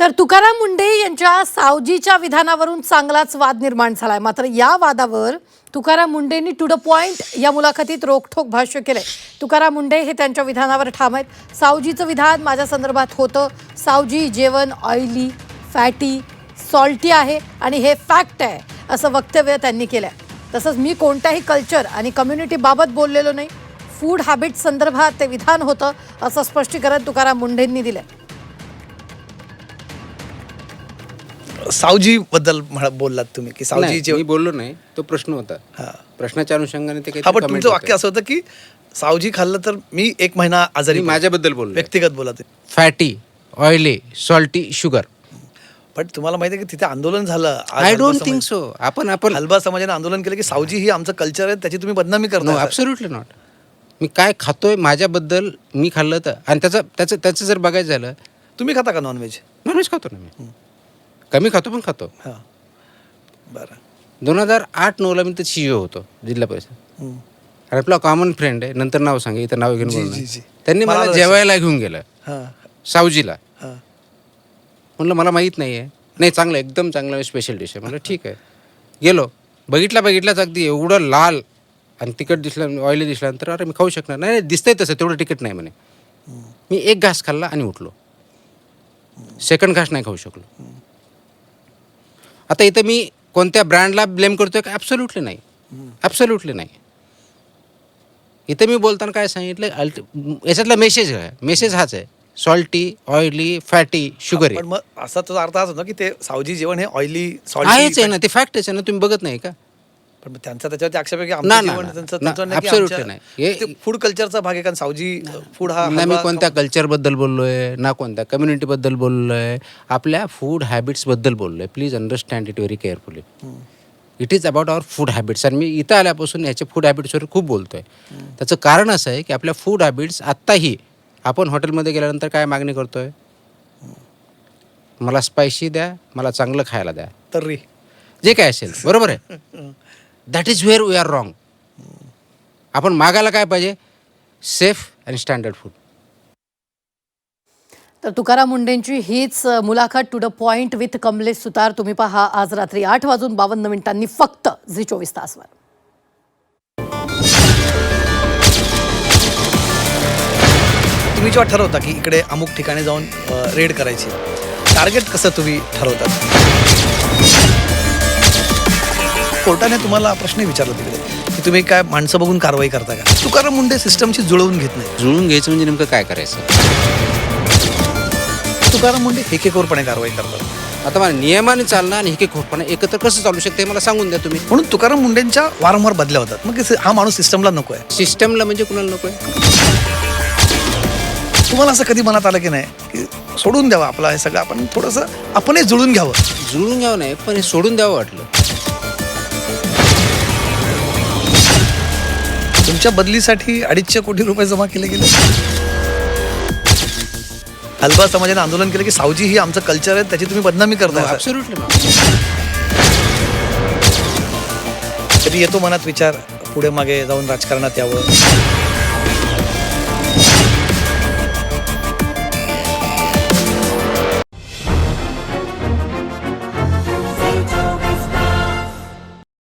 तर तुकाराम मुंढे यांच्या सावजीच्या विधानावरून चांगलाच वाद निर्माण झालाय. मात्र या वादावर तुकाराम मुंढेंनी टू द पॉइंट या मुलाखतीत रोखठोक भाष्य केलंय. तुकाराम मुंढे हे त्यांच्या विधानावर ठाम आहेत. सावजीचं विधान माझ्या संदर्भात होतं. सावजी जेवण ऑइली, फॅटी, सॉल्टी आहे आणि हे फॅक्ट आहे असं वक्तव्य त्यांनी केलंय. तसंच मी कोणत्याही कल्चर आणि कम्युनिटीबाबत बोललेलो नाही. फूड हॅबिट संदर्भात ते विधान होतं असं स्पष्टीकरण तुकाराम मुंढेंनी दिलंय. सावजी बद्दल बोललात तुम्ही की सावजी मी बोललो नाही, तो प्रश्न होता. प्रश्नाच्या अनुषंगाने ते पण तुमचं वाक्य असं होतं की सावजी खाल्लं तर मी 1 महिना आजारी. माझ्याबद्दल बोललो, व्यक्तिगत बोलत. Fatty, oily, salty, sugar. पण तुम्हाला माहिती आहे की तिथे आंदोलन झालं. I don't think so. आपण हलबा समाजाने आंदोलन केलं की सावजी ही आमचं कल्चर आहे, त्याची तुम्ही बदनामी करता. Absolutely not. मी काय खातोय माझ्याबद्दल मी खाल्लं तर, आणि त्याचं जर बघायचं झालं, तुम्ही खाता का नॉनव्हेज? नॉनव्हेज खातो ना मी. कमी खातो पण खातो. हां, बरं. 2008-09 मी तर CEO होतो जिल्हा परिषद. आणि आपला कॉमन फ्रेंड आहे, नंतर नाव सांगे, इथं नाव घेऊन बोलणार. त्यांनी मला जेवायला घेऊन गेलं सावजीला. म्हणलं मला माहीत नाही आहे. नाही, चांगलं, एकदम चांगलं स्पेशल डिश आहे. म्हणलं ठीक आहे. गेलो, बघितलाच अगदी एवढं लाल आणि तिखट दिसलं, ऑइली दिसल्यानंतर अरे मी खाऊ शकणार नाही. दिसतंय तसं, तेवढं तिखट नाही म्हणे. मी 1 घास खाल्ला आणि उठलो. सेकंड घास नाही खाऊ शकलो. आता इथं मी कोणत्या ब्रँडला ब्लेम करतोय का? ॲब्सोल्युटली नाही. ॲब्सोल्युटली नाही. इथं मी बोलताना काय सांगितलं, याच्यातला मेसेज हाच आहे. Salty, oily, fatty, sugar. पण मग असा तुझा अर्थ असा ना की ते सावजी जेवण हे ऑइली आहेच आहे ना, ते फॅक्टच आहे ना. तुम्ही बघत नाही का? पण त्यांचा त्याच्यावरती आक्षेप आहे की आमचं जेवण ॲब्सोल्युटली नाही. हे फूड कल्चरचा भाग आहे. कारण सावजी फूड हा ना मी कोणत्या कल्चरबद्दल बोललोय ना कोणत्या कम्युनिटीबद्दल बोललोय. आपल्या फूड हॅबिट्सबद्दल बोललोय. Please understand it very carefully. It is about our food habits. आणि मी इथं आल्यापासून याच्या फूड हॅबिट्सवर खूप बोलतोय. त्याचं कारण असं आहे की आपल्या फूड हॅबिट्स आत्ताही आपण हॉटेलमध्ये गेल्यानंतर काय मागणी करतोय? मला स्पायसी द्या, मला चांगलं खायला द्या, तर्री, जे काय असेल. बरोबर आहे. That is where we are wrong. आपण मागायला काय पाहिजे? सेफ आणि स्टँडर्ड फूड. तर तुकाराम मुंढेंची हीच मुलाखत to the point with Kamlesh Sutar. तुम्ही पहा आज रात्री 8:52 फक्त झी 24 तासवर. तुम्ही जेव्हा ठरवता की इकडे अमुक ठिकाणी जाऊन रेड करायची, टार्गेट कसं तुम्ही ठरवतात? कोर्टाने तुम्हाला प्रश्न विचारला तिकडे की तुम्ही काय माणसं बघून कारवाई करता का? तुकाराम मुंढे सिस्टमशी जुळवून घेत नाही. जुळून घ्यायचं म्हणजे नेमकं काय करायचं? तुकाराम मुंढे हेकेखोरपणे कारवाई करतात. आता मला नियमाने चालणं आणि हेकेखोरपणा एकत्र कसं चालू शकते मला सांगून द्या तुम्ही. म्हणून तुकाराम मुंढेंच्या वारंवार बदल्या होतात. मग हा माणूस सिस्टमला नको आहे. सिस्टमला म्हणजे कुणाला नको आहे? तुम्हाला असं कधी मनात आलं की नाही की सोडून द्यावं आपलं हे सगळं, आपण थोडंसं आपणही जुळून घ्यावं? जुळून घ्यावं नाही, पण हे सोडून द्यावं वाटलं. तुमच्या बदलीसाठी 250 कोटी रुपये जमा केले गेले. हलबा समाजाने आंदोलन केलं की सावजी ही आमचं कल्चर आहे, त्याची तुम्ही बदनामी करता. Absolutely not. कधी येतो मनात विचार पुढे मागे जाऊन राजकारणात यावं?